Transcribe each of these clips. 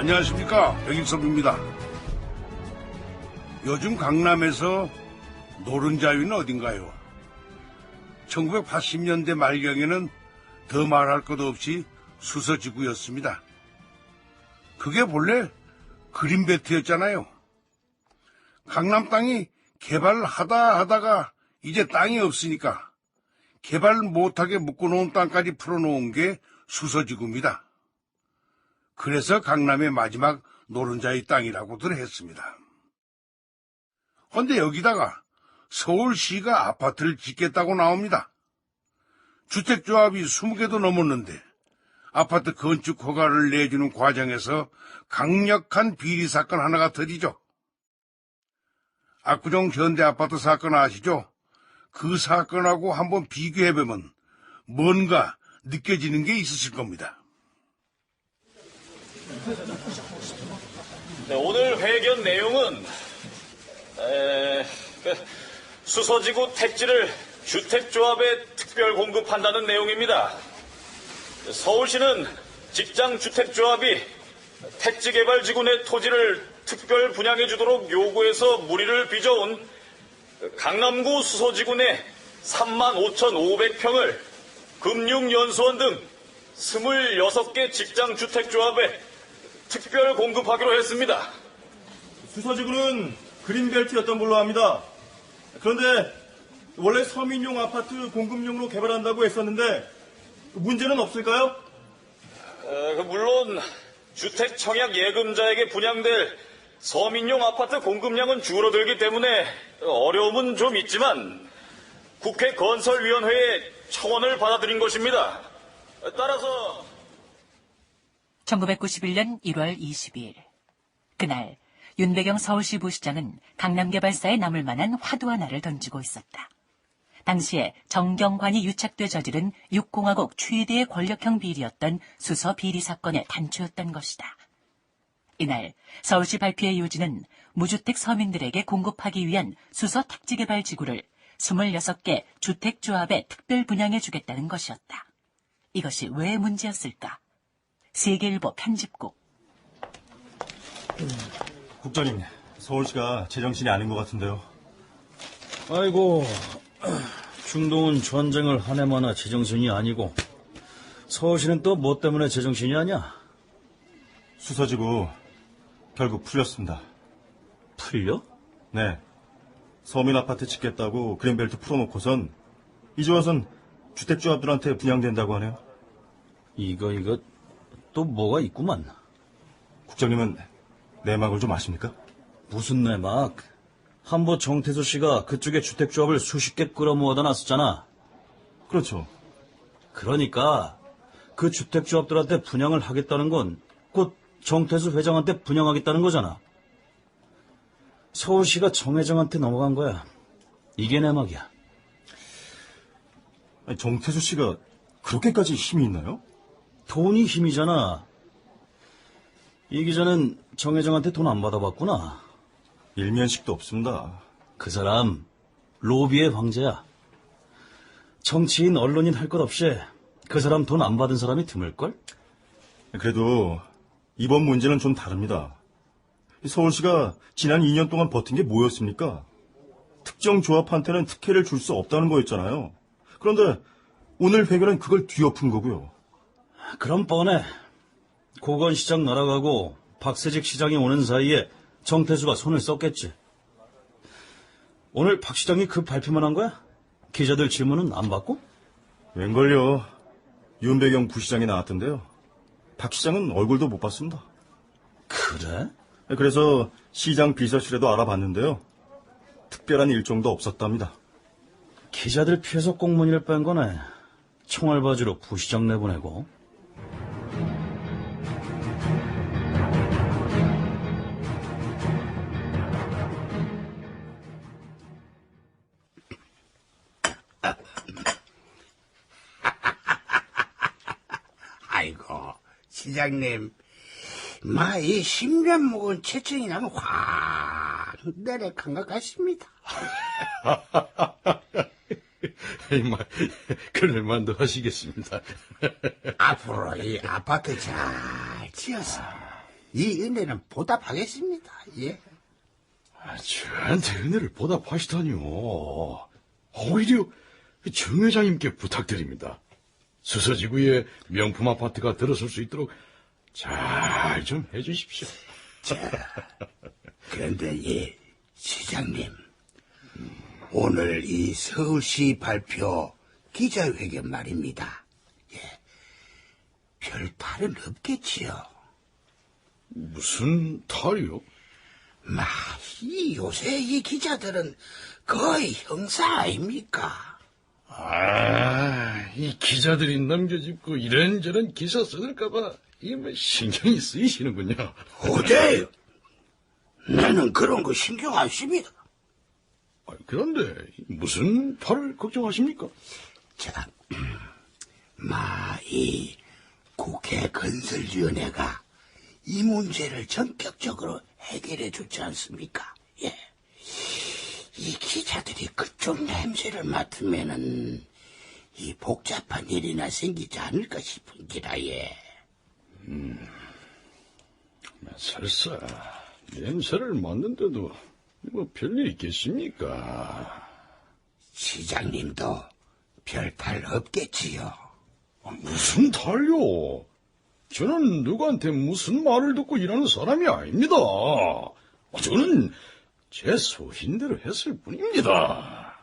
안녕하십니까, 백일섭입니다. 요즘 강남에서 노른자위는 어딘가요? 1980년대 말경에는 더 말할 것 없이 수서지구였습니다. 그게 본래 그린벨트였잖아요. 강남 땅이 개발하다가 이제 땅이 없으니까 개발 못하게 묶어놓은 땅까지 풀어놓은 게 수서지구입니다. 그래서 강남의 마지막 노른자의 땅이라고들 했습니다. 그런데 여기다가 서울시가 아파트를 짓겠다고 나옵니다. 주택조합이 20개도 넘었는데 아파트 건축 허가를 내주는 과정에서 강력한 비리 사건 하나가 터지죠. 압구정 현대아파트 사건 아시죠? 그 사건하고 한번 비교해보면 뭔가 느껴지는 게 있으실 겁니다. 네, 오늘 회견 내용은 수서지구 택지를 주택조합에 특별 공급한다는 내용입니다. 서울시는 직장주택조합이 택지개발지구 내 토지를 특별 분양해주도록 요구해서 무리를 빚어온 강남구 수서지구 내 35,500평을 금융연수원 등 26개 직장주택조합에 특별 공급하기로 했습니다. 수서지구는 그린벨트였던 걸로 압니다. 그런데 원래 서민용 아파트 공급용으로 개발한다고 했었는데 문제는 없을까요? 물론 주택 청약 예금자에게 분양될 서민용 아파트 공급량은 줄어들기 때문에 어려움은 좀 있지만 국회 건설위원회의 청원을 받아들인 것입니다. 따라서 1991년 1월 22일 그날 윤배경 서울시 부시장은 강남개발사에 남을 만한 화두 하나를 던지고 있었다. 당시에 정경관이 유착돼 저지른 6공화국 최대의 권력형 비리였던 수서 비리 사건의 단초였던 것이다. 이날 서울시 발표의 요지는 무주택 서민들에게 공급하기 위한 수서 택지개발 지구를 26개 주택조합에 특별 분양해주겠다는 것이었다. 이것이 왜 문제였을까? 세계일보 편집국. 국장님, 서울시가 제정신이 아닌 것 같은데요. 아이고, 중동은 전쟁을 한 해마나 제정신이 아니고 서울시는 또 뭐 때문에 제정신이 아니야? 수서지구 결국 풀렸습니다. 풀려? 네. 서민 아파트 짓겠다고 그린벨트 풀어놓고선 이제 와선 주택조합들한테 분양된다고 하네요. 이거 또 뭐가 있구만. 국장님은 내막을 좀 아십니까? 무슨 내막? 한보 정태수 씨가 그쪽에 주택조합을 수십 개 끌어모아다 놨었잖아. 그렇죠. 그러니까 그 주택조합들한테 분양을 하겠다는 건 곧 정태수 회장한테 분양하겠다는 거잖아. 서울시가 정 회장한테 넘어간 거야. 이게 내막이야. 아니, 정태수 씨가 그렇게까지 힘이 있나요? 돈이 힘이잖아. 이 기자는 정 회장한테 돈 안 받아봤구나. 일면식도 없습니다. 그 사람 로비의 황제야. 정치인, 언론인 할 것 없이 그 사람 돈 안 받은 사람이 드물걸? 그래도 이번 문제는 좀 다릅니다. 서울시가 지난 2년 동안 버틴 게 뭐였습니까? 특정 조합한테는 특혜를 줄 수 없다는 거였잖아요. 그런데 오늘 회견은 그걸 뒤엎은 거고요. 그럼 뻔해. 고건 시장 날아가고 박세직 시장이 오는 사이에 정태수가 손을 썼겠지. 오늘 박 시장이 그 발표만 한 거야? 기자들 질문은 안 받고? 웬걸요. 윤배경 부시장이 나왔던데요. 박 시장은 얼굴도 못 봤습니다. 그래? 그래서 시장 비서실에도 알아봤는데요. 특별한 일정도 없었답니다. 기자들 피해서 공문이를 뺀 거네. 총알바지로 부시장 내보내고. 아이고, 시장님, 이 10년 묵은 체증이 나면 확 내려간 것 같습니다. 그럴만도 하시겠습니다. 앞으로 이 아파트 잘 지어서 이 은혜는 보답하겠습니다. 예. 저한테 은혜를 보답하시다니요. 오히려 정 회장님께 부탁드립니다. 수서지구에 명품 아파트가 들어설 수 있도록 잘 좀 해주십시오. 그런데 예, 시장님. 오늘 이 서울시 발표 기자회견 말입니다. 예. 별 탈은 없겠지요. 무슨 탈이요? 이 요새 이 기자들은 거의 형사 아닙니까? 이 기자들이 넘겨짚고 이런저런 기사 써들까봐 이게 뭐 신경이 쓰이시는군요. 어제요. 나는 그런 거 신경 안 씁니다. 그런데 무슨 탈을 걱정하십니까? 자, 이 국회 건설위원회가 이 문제를 전격적으로 해결해 주지 않습니까? 예. 이 기자들이 그쪽 냄새를 맡으면은 이 복잡한 일이나 생기지 않을까 싶은 기라, 예. 설사 냄새를 맡는데도 뭐 별일 있겠습니까? 시장님도 별 탈 없겠지요. 무슨 탈요? 저는 누구한테 무슨 말을 듣고 일하는 사람이 아닙니다. 저는 제 소신대로 했을 뿐입니다.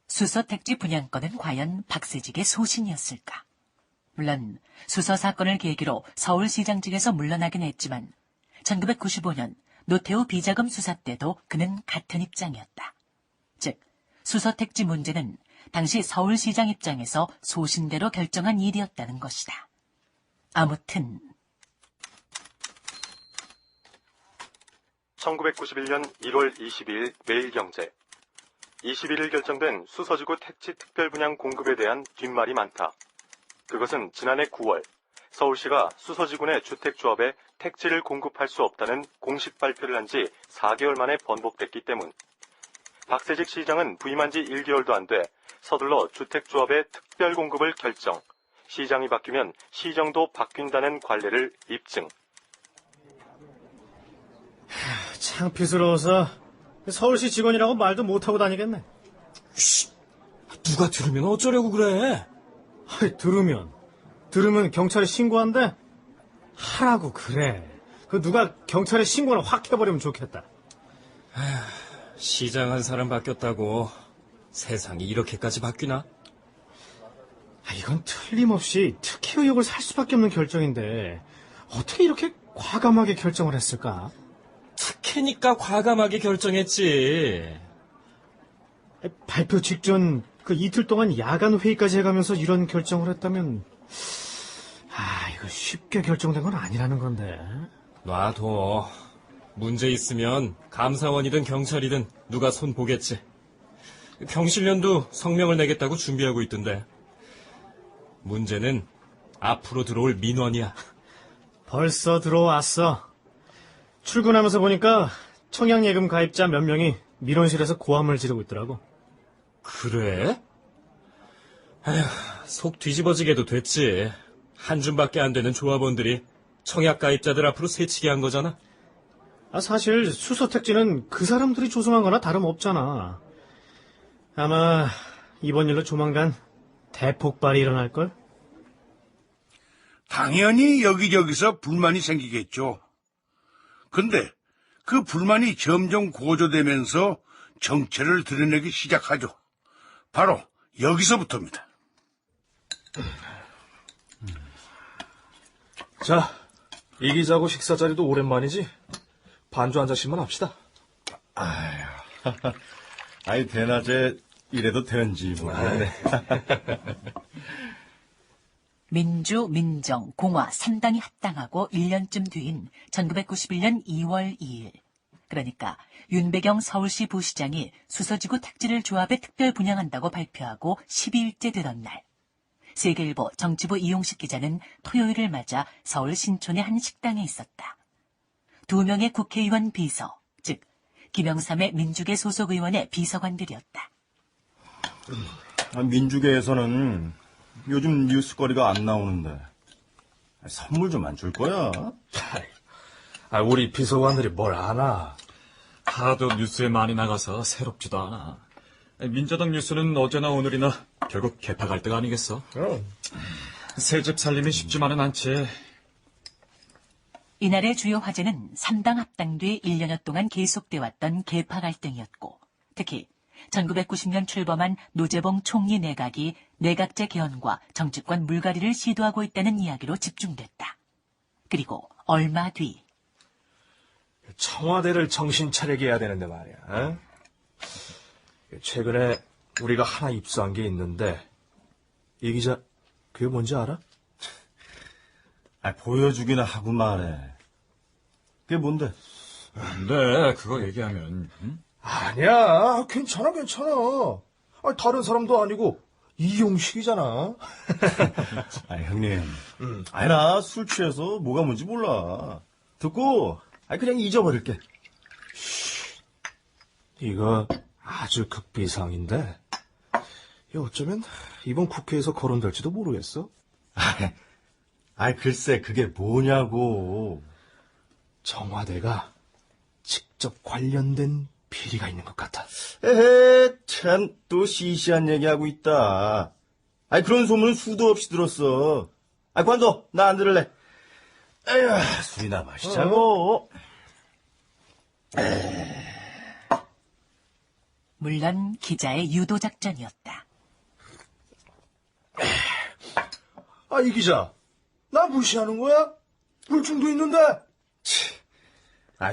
수서택지 분양권은 과연 박세직의 소신이었을까? 물론 수서 사건을 계기로 서울시장직에서 물러나긴 했지만 1995년 노태우 비자금 수사 때도 그는 같은 입장이었다. 즉, 수서택지 문제는 당시 서울시장 입장에서 소신대로 결정한 일이었다는 것이다. 아무튼 1991년 1월 22일 매일경제. 21일 결정된 수서지구 택지 특별분양 공급에 대한 뒷말이 많다. 그것은 지난해 9월 서울시가 수서지구 내 주택조합에 택지를 공급할 수 없다는 공식 발표를 한 지 4개월 만에 번복됐기 때문. 박세직 시장은 부임한 지 1개월도 안 돼 서둘러 주택조합의 특별 공급을 결정. 시장이 바뀌면 시정도 바뀐다는 관례를 입증. 창피스러워서 서울시 직원이라고 말도 못하고 다니겠네. 누가 들으면 어쩌려고 그래? 들으면 경찰에 신고한대? 하라고 그래. 그 누가 경찰에 신고를 확 해버리면 좋겠다. 시장 한 사람 바뀌었다고 세상이 이렇게까지 바뀌나? 이건 틀림없이 특혜 의혹을 살 수밖에 없는 결정인데 어떻게 이렇게 과감하게 결정을 했을까? 특혜니까 과감하게 결정했지. 발표 직전 그 이틀 동안 야간 회의까지 해가면서 이런 결정을 했다면 이거 쉽게 결정된 건 아니라는 건데. 놔둬. 문제 있으면 감사원이든 경찰이든 누가 손 보겠지. 경실련도 성명을 내겠다고 준비하고 있던데. 문제는 앞으로 들어올 민원이야. 벌써 들어왔어. 출근하면서 보니까 청약예금 가입자 몇 명이 민원실에서 고함을 지르고 있더라고. 그래? 에휴, 속 뒤집어지게도 됐지. 한 줌밖에 안 되는 조합원들이 청약 가입자들 앞으로 새치기 한 거잖아. 사실 수서택지는 그 사람들이 조성한 거나 다름없잖아. 아마 이번 일로 조만간 대폭발이 일어날걸? 당연히 여기저기서 불만이 생기겠죠. 근데 그 불만이 점점 고조되면서 정체를 드러내기 시작하죠. 바로 여기서부터입니다. 자, 이 기자하고 식사 자리도 오랜만이지? 반주 한 잔씩만 합시다. 아이, 대낮에 이래도 되는지 모르겠네. 민주, 민정, 공화 3당이 합당하고 1년쯤 뒤인 1991년 2월 2일. 그러니까 윤배경 서울시 부시장이 수서지구 택지를 조합에 특별 분양한다고 발표하고 12일째 되던 날. 세계일보 정치부 이용식 기자는 토요일을 맞아 서울 신촌의 한 식당에 있었다. 2명의 국회의원 비서, 즉 김영삼의 민주계 소속 의원의 비서관들이었다. 민주계에서는 요즘 뉴스거리가 안 나오는데 선물 좀 안 줄 거야? 우리 비서관들이 뭘 아나? 하도 뉴스에 많이 나가서 새롭지도 않아. 민자당 뉴스는 어제나 오늘이나 결국 개파 갈등 아니겠어? 새 집 살림이 쉽지만은 않지. 이날의 주요 화제는 3당 합당 뒤 1년여 동안 계속돼 왔던 계파 갈등이었고, 특히 1990년 출범한 노재봉 총리 내각이 내각제 개헌과 정치권 물갈이를 시도하고 있다는 이야기로 집중됐다. 그리고 얼마 뒤 청와대를 정신 차리게 해야 되는데 말이야. 어? 최근에 우리가 하나 입수한 게 있는데 이 기자 그게 뭔지 알아? 보여주기나 하고 말해. 그게 뭔데? 근데 그거 얘기하면 아니야, 괜찮아. 다른 사람도 아니고 이용식이잖아. 형님. 나 술 취해서 뭐가 뭔지 몰라. 듣고, 그냥 잊어버릴게. 이거 아주 극비상인데 이거 어쩌면 이번 국회에서 거론될지도 모르겠어. 글쎄, 그게 뭐냐고. 청와대가 직접 관련된 비리가 있는 것 같아. 에헤, 참, 또 시시한 얘기하고 있다. 그런 소문은 수도 없이 들었어. 관둬, 나 안 들을래. 에휴, 술이나 마시자고. 물론 기자의 유도 작전이었다. 이 기자, 나 무시하는 거야? 물증도 있는데.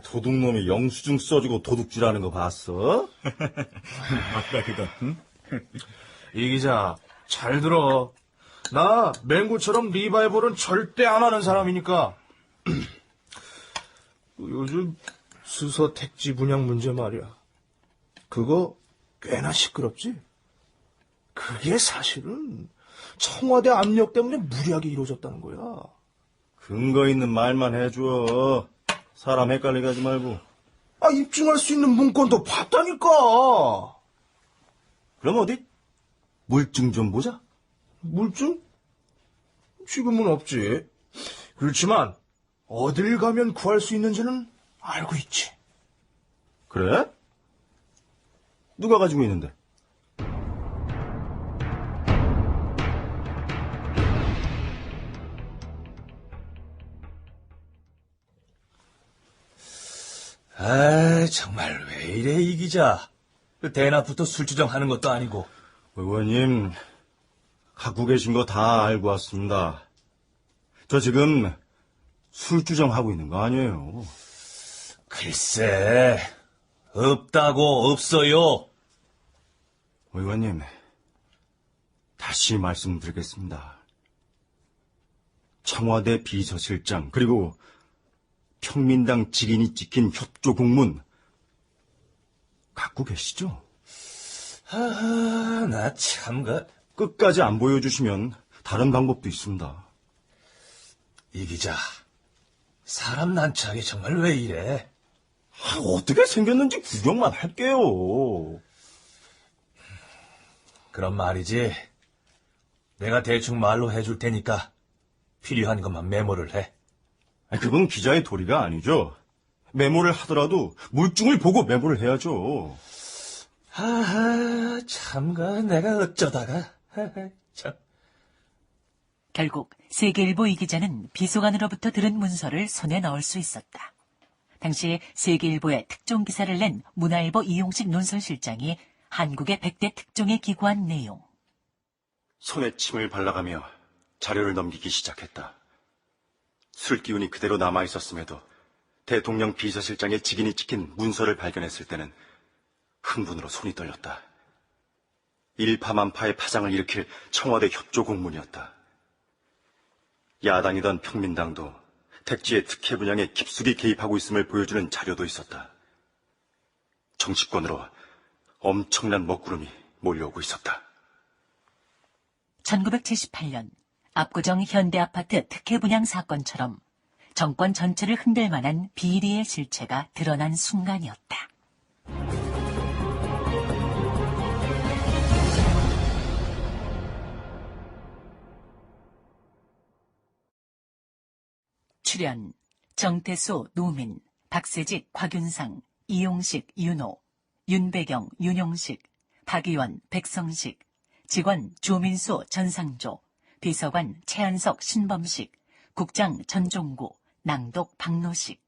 도둑놈이 영수증 써주고 도둑질하는 거 봤어? 맞다 그거. 응? 이 기자, 잘 들어. 나 맹구처럼 리바이벌은 절대 안 하는 사람이니까. 요즘 수서 택지 분양 문제 말이야. 그거 꽤나 시끄럽지? 그게 사실은 청와대 압력 때문에 무리하게 이루어졌다는 거야. 근거 있는 말만 해줘. 사람 헷갈리게 하지 말고. 입증할 수 있는 문건도 봤다니까. 그럼 어디 물증 좀 보자. 물증? 지금은 없지. 그렇지만 어딜 가면 구할 수 있는지는 알고 있지. 그래? 누가 가지고 있는데? 정말 왜 이래 이 기자. 대낮부터 술주정하는 것도 아니고. 의원님, 갖고 계신 거 다 알고 왔습니다. 저 지금 술주정하고 있는 거 아니에요. 글쎄, 없다고 없어요. 의원님, 다시 말씀드리겠습니다. 청와대 비서실장 그리고 평민당 직인이 찍힌 협조 공문 갖고 계시죠? 나 참가. 끝까지 안 보여주시면 다른 방법도 있습니다. 이 기자, 사람 난처하게 정말 왜 이래? 어떻게 생겼는지 구경만 할게요. 그런 말이지. 내가 대충 말로 해줄 테니까 필요한 것만 메모를 해. 그건 기자의 도리가 아니죠. 메모를 하더라도 물증을 보고 메모를 해야죠. 참가 내가 어쩌다가. 참. 결국 세계일보 이 기자는 비서관으로부터 들은 문서를 손에 넣을 수 있었다. 당시 세계일보에 특종 기사를 낸 문화일보 이용식 논설실장이 한국의 100대 특종에 기고한 내용. 손에 침을 발라가며 자료를 넘기기 시작했다. 술 기운이 그대로 남아있었음에도 대통령 비서실장의 직인이 찍힌 문서를 발견했을 때는 흥분으로 손이 떨렸다. 일파만파의 파장을 일으킬 청와대 협조 공문이었다. 야당이던 평민당도 택지의 특혜 분양에 깊숙이 개입하고 있음을 보여주는 자료도 있었다. 정치권으로 엄청난 먹구름이 몰려오고 있었다. 1978년 압구정 현대아파트 특혜 분양 사건처럼 정권 전체를 흔들 만한 비리의 실체가 드러난 순간이었다. 출연 정태수, 노민, 박세직, 곽윤상, 이용식, 윤호, 윤배경, 윤용식, 박의원, 백성식, 직원 조민수, 전상조, 비서관 최한석, 신범식, 국장 전종구, 낭독 박노식.